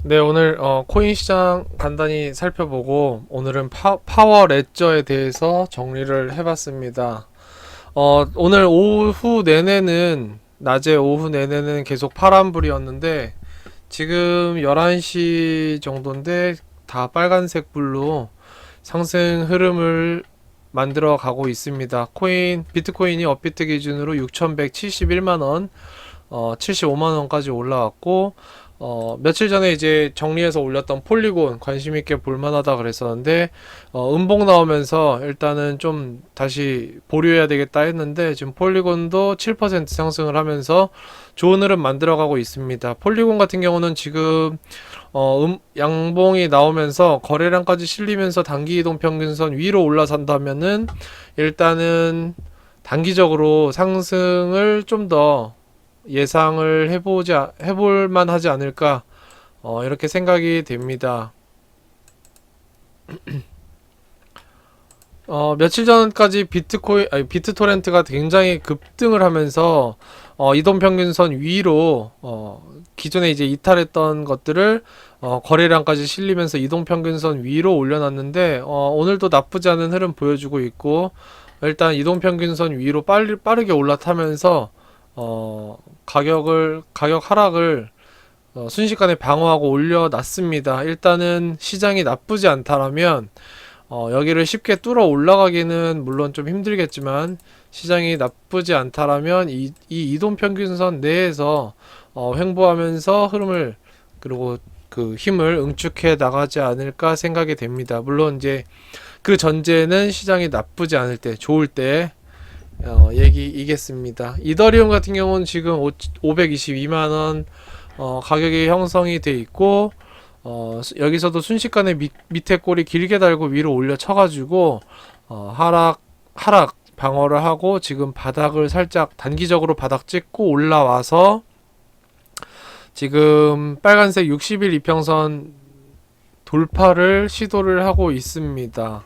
네, 오늘 코인 시장 간단히 살펴보고 오늘은 파워 레저에 대해서 정리를 해봤습니다. 오늘 오후 내내는 낮에 오후 내내는 계속 파란불이었는데 지금 11시 정도인데 다 빨간색 불로 상승 흐름을 만들어 가고 있습니다. 비트코인이 업비트 기준으로 6,171만 원, 75만 원까지 올라왔고, 며칠 전에 이제 정리해서 올렸던 폴리곤 관심 있게 볼만하다 그랬었는데, 음봉 나오면서 일단은 좀 다시 보류해야 되겠다 했는데, 지금 폴리곤도 7% 상승을 하면서 좋은 흐름 만들어가고 있습니다. 폴리곤 같은 경우는 지금 양봉이 나오면서 거래량까지 실리면서 단기 이동 평균선 위로 올라선다면은 일단은 단기적으로 상승을 좀 더 예상을 해볼 만하지 않을까, 이렇게 생각이 됩니다. 며칠 전까지 비트토렌트가 굉장히 급등을 하면서 이동평균선 위로 기존에 이제 이탈했던 것들을 거래량까지 실리면서 이동평균선 위로 올려놨는데 오늘도 나쁘지 않은 흐름 보여주고 있고, 일단 이동평균선 위로 빠르게 올라타면서 가격 하락을 순식간에 방어하고 올려놨습니다. 일단은 시장이 나쁘지 않다라면 여기를 쉽게 뚫어 올라가기는 물론 좀 힘들겠지만, 시장이 나쁘지 않다라면 이 이동평균선 내에서 횡보하면서 흐름을, 그리고 그 힘을 응축해 나가지 않을까 생각이 됩니다. 물론 이제 그 전제는 시장이 나쁘지 않을 때, 좋을 때 얘기이겠습니다. 이더리움 같은 경우는 지금 522만원 가격이 형성이 돼 있고, 여기서도 순식간에 밑에 꼬리 길게 달고 위로 올려 쳐가지고 하락 방어를 하고, 지금 바닥을 살짝 단기적으로 바닥 찍고 올라와서 지금 빨간색 60일 이평선 돌파를 시도를 하고 있습니다.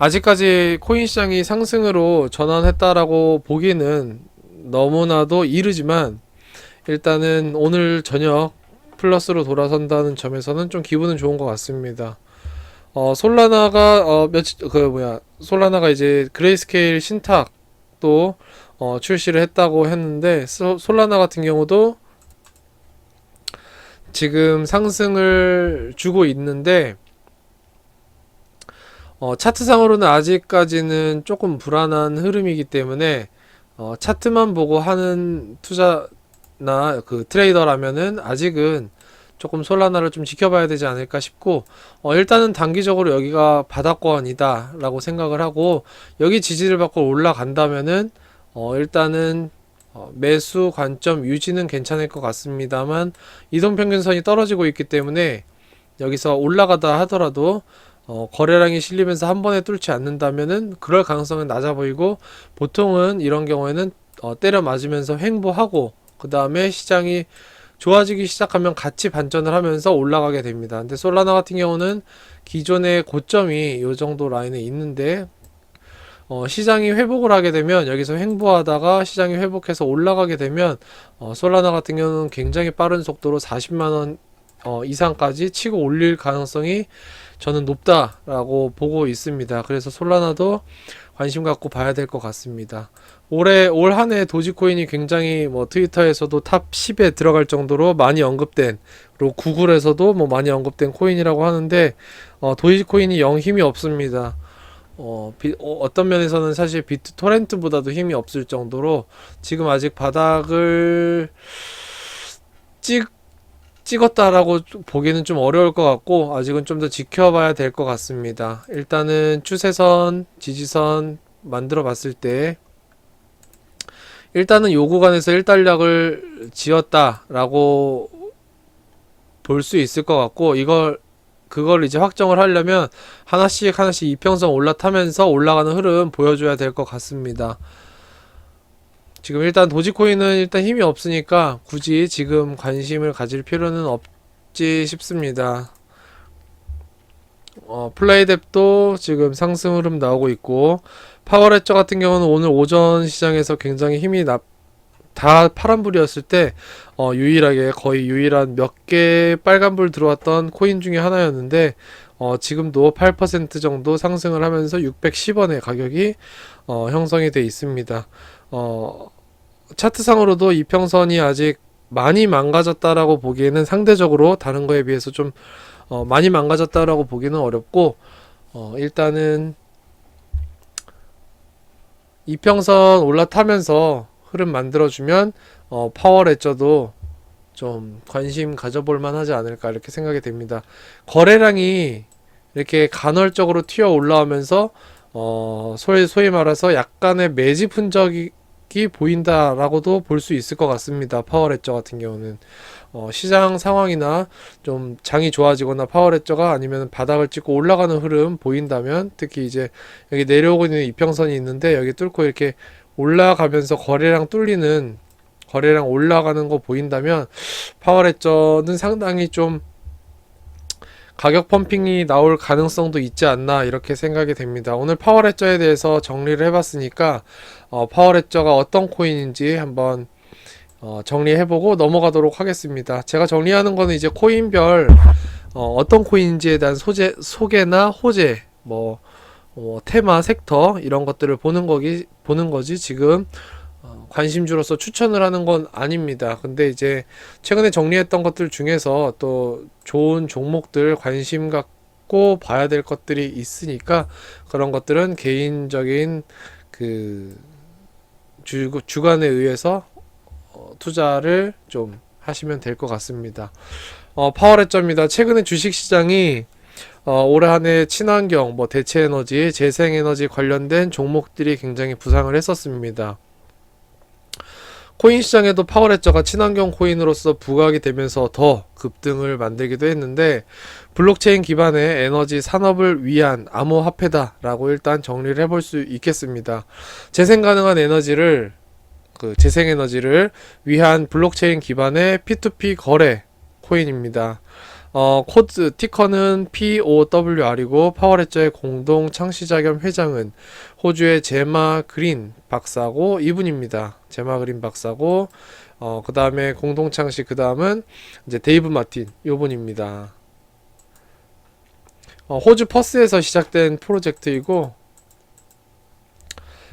아직까지 코인 시장이 상승으로 전환했다라고 보기는 너무나도 이르지만, 일단은 오늘 저녁 플러스로 돌아선다는 점에서는 좀 기분은 좋은 것 같습니다. 솔라나가 솔라나가 이제 그레이스케일 신탁도 출시를 했다고 했는데, 솔라나 같은 경우도 지금 상승을 주고 있는데, 차트상으로는 아직까지는 조금 불안한 흐름이기 때문에 차트만 보고 하는 투자나 그 트레이더라면은 아직은 조금 솔라나를 좀 지켜봐야 되지 않을까 싶고, 일단은 단기적으로 여기가 바닥권이다 라고 생각을 하고, 여기 지지를 받고 올라간다면은 일단은 매수 관점 유지는 괜찮을 것 같습니다만, 이동평균선이 떨어지고 있기 때문에 여기서 올라가다 하더라도 거래량이 실리면서 한 번에 뚫지 않는다면은 그럴 가능성은 낮아 보이고, 보통은 이런 경우에는 때려 맞으면서 횡보하고 그 다음에 시장이 좋아지기 시작하면 같이 반전을 하면서 올라가게 됩니다. 근데 솔라나 같은 경우는 기존의 고점이 이 정도 라인에 있는데, 시장이 회복을 하게 되면 여기서 횡보하다가 시장이 회복해서 올라가게 되면 솔라나 같은 경우는 굉장히 빠른 속도로 40만원 이상까지 치고 올릴 가능성이 저는 높다라고 보고 있습니다. 그래서 솔라나도 관심 갖고 봐야 될 것 같습니다. 올 한 해 도지코인이 굉장히 트위터에서도 탑 10에 들어갈 정도로 많이 언급된, 그리고 구글에서도 많이 언급된 코인이라고 하는데, 도지코인이 영 힘이 없습니다. 어떤 면에서는 사실 비트토렌트보다도 힘이 없을 정도로 지금 아직 바닥을 찍었다라고 보기는 좀 어려울 것 같고, 아직은 좀 더 지켜봐야 될 것 같습니다. 일단은 추세선, 지지선 만들어 봤을 때 일단은 요 구간에서 1단락을 지었다라고 볼 수 있을 것 같고, 그걸 이제 확정을 하려면 하나씩 이평선 올라타면서 올라가는 흐름 보여줘야 될 것 같습니다. 지금 일단 도지코인은 일단 힘이 없으니까 굳이 지금 관심을 가질 필요는 없지 싶습니다. 플레이뎁도 지금 상승 흐름 나오고 있고, 파워레저 같은 경우는 오늘 오전 시장에서 굉장히 힘이 다 파란불이었을 때 유일하게 거의 유일한 몇 개 빨간불 들어왔던 코인 중에 하나였는데 지금도 8% 정도 상승을 하면서 610원의 가격이 형성이 돼 있습니다. 차트상으로도 이평선이 아직 많이 망가졌다라고 보기에는 상대적으로 다른 거에 비해서 좀 많이 망가졌다라고 보기는 어렵고 일단은 이평선 올라타면서 흐름 만들어주면 파워레저도 좀 관심 가져볼 만하지 않을까 이렇게 생각이 됩니다. 거래량이 이렇게 간헐적으로 튀어 올라오면서 소위 말해서 약간의 매집 흔적이 보인다라고도 볼 수 있을 것 같습니다. 파워레저 같은 경우는 시장 상황이나 좀 장이 좋아지거나 파워레저가 아니면 바닥을 찍고 올라가는 흐름 보인다면, 특히 이제 여기 내려오고 있는 이평선이 있는데 여기 뚫고 이렇게 올라가면서 거래량 올라가는 거 보인다면 파워레저는 상당히 좀 가격 펌핑이 나올 가능성도 있지 않나 이렇게 생각이 됩니다. 오늘 파워레저에 대해서 정리를 해봤으니까 파워레저가 어떤 코인인지 한번 정리해보고 넘어가도록 하겠습니다. 제가 정리하는 거는 이제 코인별 어떤 코인인지에 대한 소개나 호재, 테마, 섹터 이런 것들을 보는 거지 지금 관심주로서 추천을 하는 건 아닙니다. 근데 이제 최근에 정리했던 것들 중에서 또 좋은 종목들 관심 갖고 봐야 될 것들이 있으니까 그런 것들은 개인적인 그 주관에 의해서 투자를 좀 하시면 될 것 같습니다. 파워레저입니다. 최근에 주식시장이 올해 한 해 친환경, 대체에너지, 재생에너지 관련된 종목들이 굉장히 부상을 했었습니다. 코인 시장에도 파워레저가 친환경 코인으로서 부각이 되면서 더 급등을 만들기도 했는데, 블록체인 기반의 에너지 산업을 위한 암호화폐다라고 일단 정리를 해볼 수 있겠습니다. 재생 가능한 재생에너지를 위한 블록체인 기반의 P2P 거래 코인입니다. 코드 티커는 POWR이고 파워레저의 공동 창시자 겸 회장은 호주의 제마 그린 박사고 이분입니다. 제마 그린 박사고 그 다음에 공동 창시 그 다음은 이제 데이브 마틴 이분입니다. 호주 퍼스에서 시작된 프로젝트이고,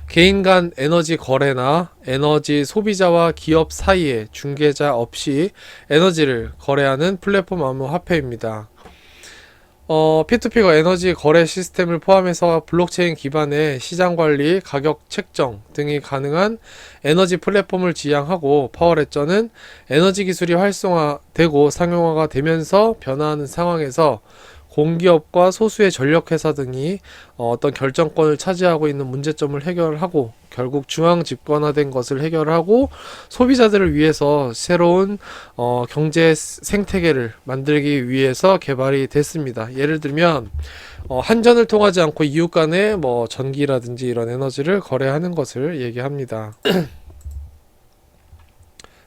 개인 간 에너지 거래나 에너지 소비자와 기업 사이에 중개자 없이 에너지를 거래하는 플랫폼 암호화폐입니다. P2P가 에너지 거래 시스템을 포함해서 블록체인 기반의 시장 관리, 가격 책정 등이 가능한 에너지 플랫폼을 지향하고, 파워레저는 에너지 기술이 활성화되고 상용화가 되면서 변화하는 상황에서 공기업과 소수의 전력회사 등이 어떤 결정권을 차지하고 있는 문제점을 해결하고, 결국 중앙 집권화된 것을 해결하고 소비자들을 위해서 새로운 경제 생태계를 만들기 위해서 개발이 됐습니다. 예를 들면 한전을 통하지 않고 이웃 간에 전기라든지 이런 에너지를 거래하는 것을 얘기합니다.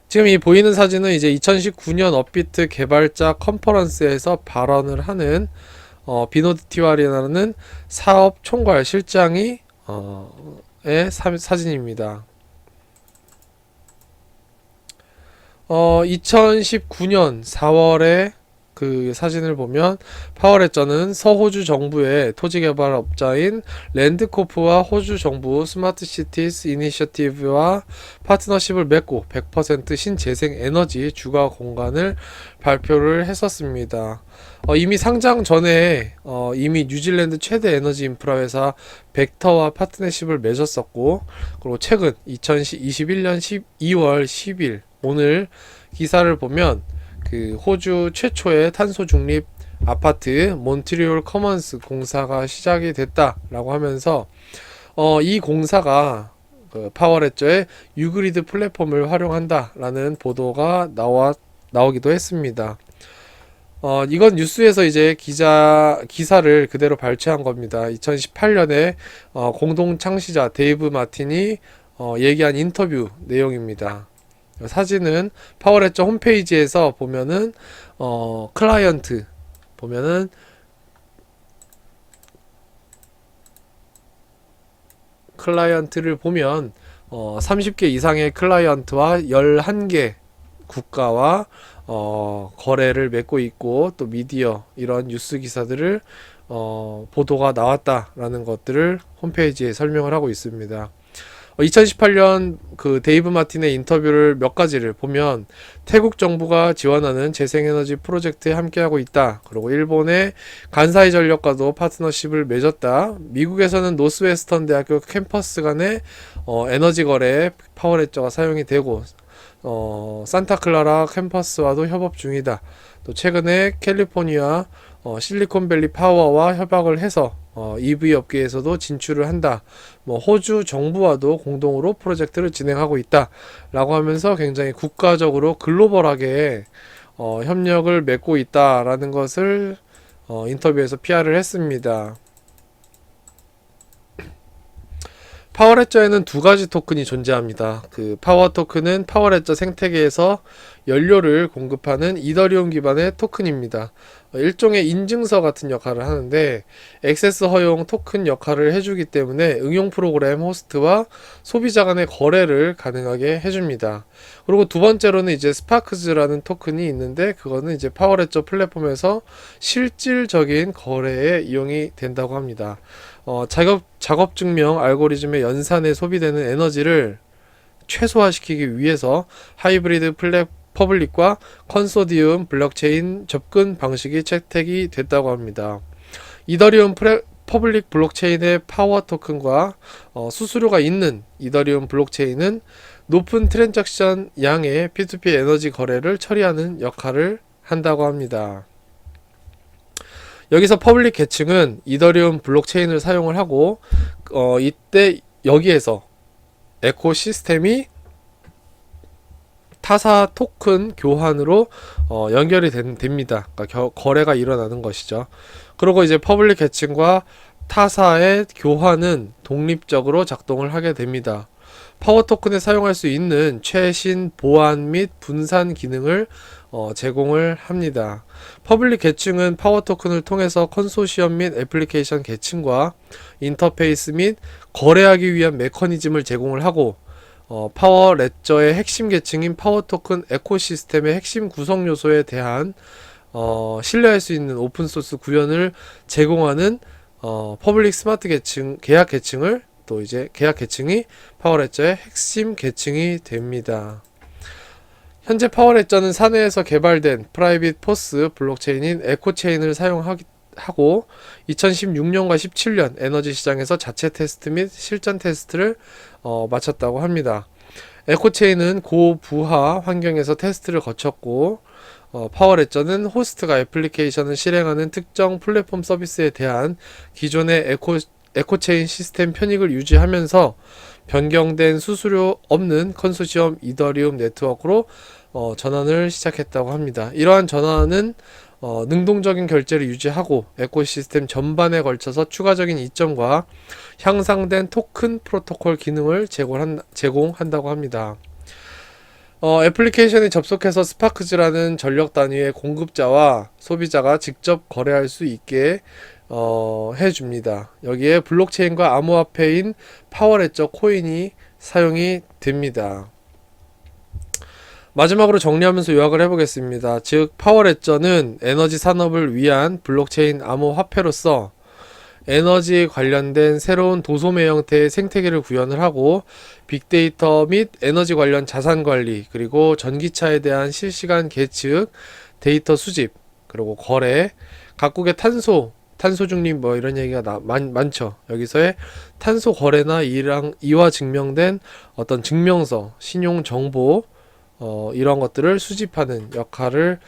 지금 이 보이는 사진은 이제 2019년 업비트 개발자 컨퍼런스에서 발언을 하는 비노드 티와리라는 사업 총괄 실장이 사진입니다. 2019년 4월에 그 사진을 보면 파워레저는 서호주 정부의 토지개발업자인 랜드코프와 호주 정부 스마트시티스 이니셔티브와 파트너십을 맺고 100% 신재생 에너지 주가 공간을 발표를 했었습니다. 이미 상장 전에 이미 뉴질랜드 최대 에너지 인프라 회사 벡터와 파트너십을 맺었었고, 그리고 최근 2021년 2월 10일 오늘 기사를 보면 그 호주 최초의 탄소 중립 아파트 몬트리올 커먼스 공사가 시작이 됐다라고 하면서 이 공사가 파워레저의 유그리드 플랫폼을 활용한다라는 보도가 나오기도 했습니다. 이건 뉴스에서 이제 기사를 그대로 발췌한 겁니다. 2018년에 공동 창시자 데이브 마틴이 얘기한 인터뷰 내용입니다. 사진은 파워레저 홈페이지에서 보면은 클라이언트 보면은 클라이언트를 보면 30개 이상의 클라이언트와 11개 국가와 거래를 맺고 있고, 또 미디어 이런 뉴스 기사들을 보도가 나왔다라는 것들을 홈페이지에 설명을 하고 있습니다. 2018년 그 데이브 마틴의 인터뷰를 몇 가지를 보면, 태국 정부가 지원하는 재생에너지 프로젝트에 함께하고 있다. 그리고 일본의 간사이 전력과도 파트너십을 맺었다. 미국에서는 노스웨스턴 대학교 캠퍼스 간의 에너지 거래에 파워레저가 사용이 되고, 산타클라라 캠퍼스와도 협업 중이다. 또 최근에 캘리포니아 실리콘밸리 파워와 협약을 해서 EV 업계에서도 진출을 한다. 호주 정부와도 공동으로 프로젝트를 진행하고 있다. 라고 하면서 굉장히 국가적으로 글로벌하게 협력을 맺고 있다라는 것을 인터뷰에서 PR을 했습니다. 파워레저에는 두 가지 토큰이 존재합니다. 그 파워 토큰은 파워레저 생태계에서 연료를 공급하는 이더리움 기반의 토큰입니다. 일종의 인증서 같은 역할을 하는데, 액세스 허용 토큰 역할을 해주기 때문에 응용 프로그램 호스트와 소비자 간의 거래를 가능하게 해줍니다. 그리고 두 번째로는 이제 스파크즈라는 토큰이 있는데, 그거는 이제 파워레저 플랫폼에서 실질적인 거래에 이용이 된다고 합니다. 작업 증명 알고리즘의 연산에 소비되는 에너지를 최소화시키기 위해서 하이브리드 퍼블릭과 컨소디움 블록체인 접근 방식이 채택이 됐다고 합니다. 이더리움 퍼블릭 블록체인의 파워 토큰과 수수료가 있는 이더리움 블록체인은 높은 트랜잭션 양의 P2P 에너지 거래를 처리하는 역할을 한다고 합니다. 여기서 퍼블릭 계층은 이더리움 블록체인을 사용을 하고, 이때 여기에서 에코시스템이 타사 토큰 교환으로 연결이 됩니다. 그러니까 거래가 일어나는 것이죠. 그리고 이제 퍼블릭 계층과 타사의 교환은 독립적으로 작동을 하게 됩니다. 파워 토큰에 사용할 수 있는 최신 보안 및 분산 기능을 제공을 합니다. 퍼블릭 계층은 파워 토큰을 통해서 컨소시엄 및 애플리케이션 계층과 인터페이스 및 거래하기 위한 메커니즘을 제공을 하고, 파워 레저의 핵심 계층인 파워 토큰 에코시스템의 핵심 구성 요소에 대한 신뢰할 수 있는 오픈소스 구현을 제공하는 퍼블릭 스마트 계층, 계약 계층을 또 이제 계약 계층이 파워레저의 핵심 계층이 됩니다. 현재 파워레저는 사내에서 개발된 프라이빗 포스 블록체인인 에코체인을 사용하고 2016년과 17년 에너지 시장에서 자체 테스트 및 실전 테스트를 마쳤다고 합니다. 에코체인은 고부하 환경에서 테스트를 거쳤고, 파워레저는 호스트가 애플리케이션을 실행하는 특정 플랫폼 서비스에 대한 기존의 에코체인 시스템 편익을 유지하면서 변경된 수수료 없는 컨소시엄 이더리움 네트워크로 전환을 시작했다고 합니다. 이러한 전환은 능동적인 결제를 유지하고 에코시스템 전반에 걸쳐서 추가적인 이점과 향상된 토큰 프로토콜 기능을 제공한다고 합니다. 애플리케이션에 접속해서 스파크즈라는 전력 단위의 공급자와 소비자가 직접 거래할 수 있게 해줍니다. 여기에 블록체인과 암호화폐인 파워레저 코인이 사용이 됩니다. 마지막으로 정리하면서 요약을 해보겠습니다. 즉, 파워레저는 에너지 산업을 위한 블록체인 암호화폐로서 에너지 관련된 새로운 도소매 형태의 생태계를 구현을 하고, 빅데이터 및 에너지 관련 자산 관리, 그리고 전기차에 대한 실시간 계측, 데이터 수집, 그리고 거래, 각국의 탄소 중립 이런 얘기가 많죠. 여기서의 탄소 거래나 이와 증명된 어떤 증명서, 신용 정보, 이런 것들을 수집하는 역할을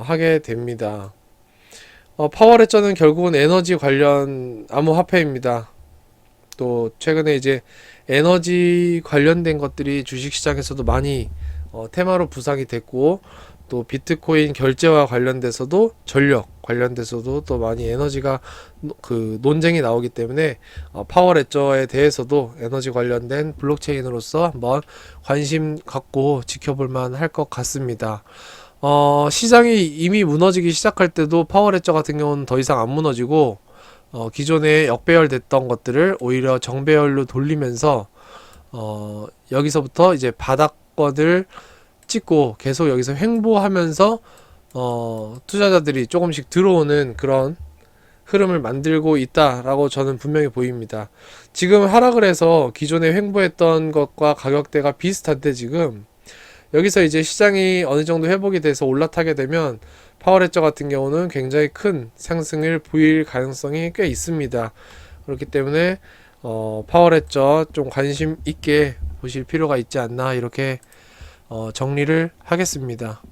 하게 됩니다. 파워레저는 결국은 에너지 관련 암호화폐입니다. 또 최근에 이제 에너지 관련된 것들이 주식시장에서도 많이 테마로 부상이 됐고, 또 비트코인 결제와 관련돼서도, 전력 관련돼서도 또 많이 에너지가 그 논쟁이 나오기 때문에 파워레저에 대해서도 에너지 관련된 블록체인으로서 한번 관심 갖고 지켜볼 만할 것 같습니다. 시장이 이미 무너지기 시작할 때도 파워레저 같은 경우는 더 이상 안 무너지고, 기존에 역배열 됐던 것들을 오히려 정배열로 돌리면서 여기서부터 이제 바닥권을 찍고 계속 여기서 횡보하면서 투자자들이 조금씩 들어오는 그런 흐름을 만들고 있다라고 저는 분명히 보입니다. 지금 하락을 해서 기존에 횡보했던 것과 가격대가 비슷한데 지금 여기서 이제 시장이 어느 정도 회복이 돼서 올라타게 되면 파워레저 같은 경우는 굉장히 큰 상승을 보일 가능성이 꽤 있습니다. 그렇기 때문에 파워레저 좀 관심 있게 보실 필요가 있지 않나 이렇게 정리를 하겠습니다.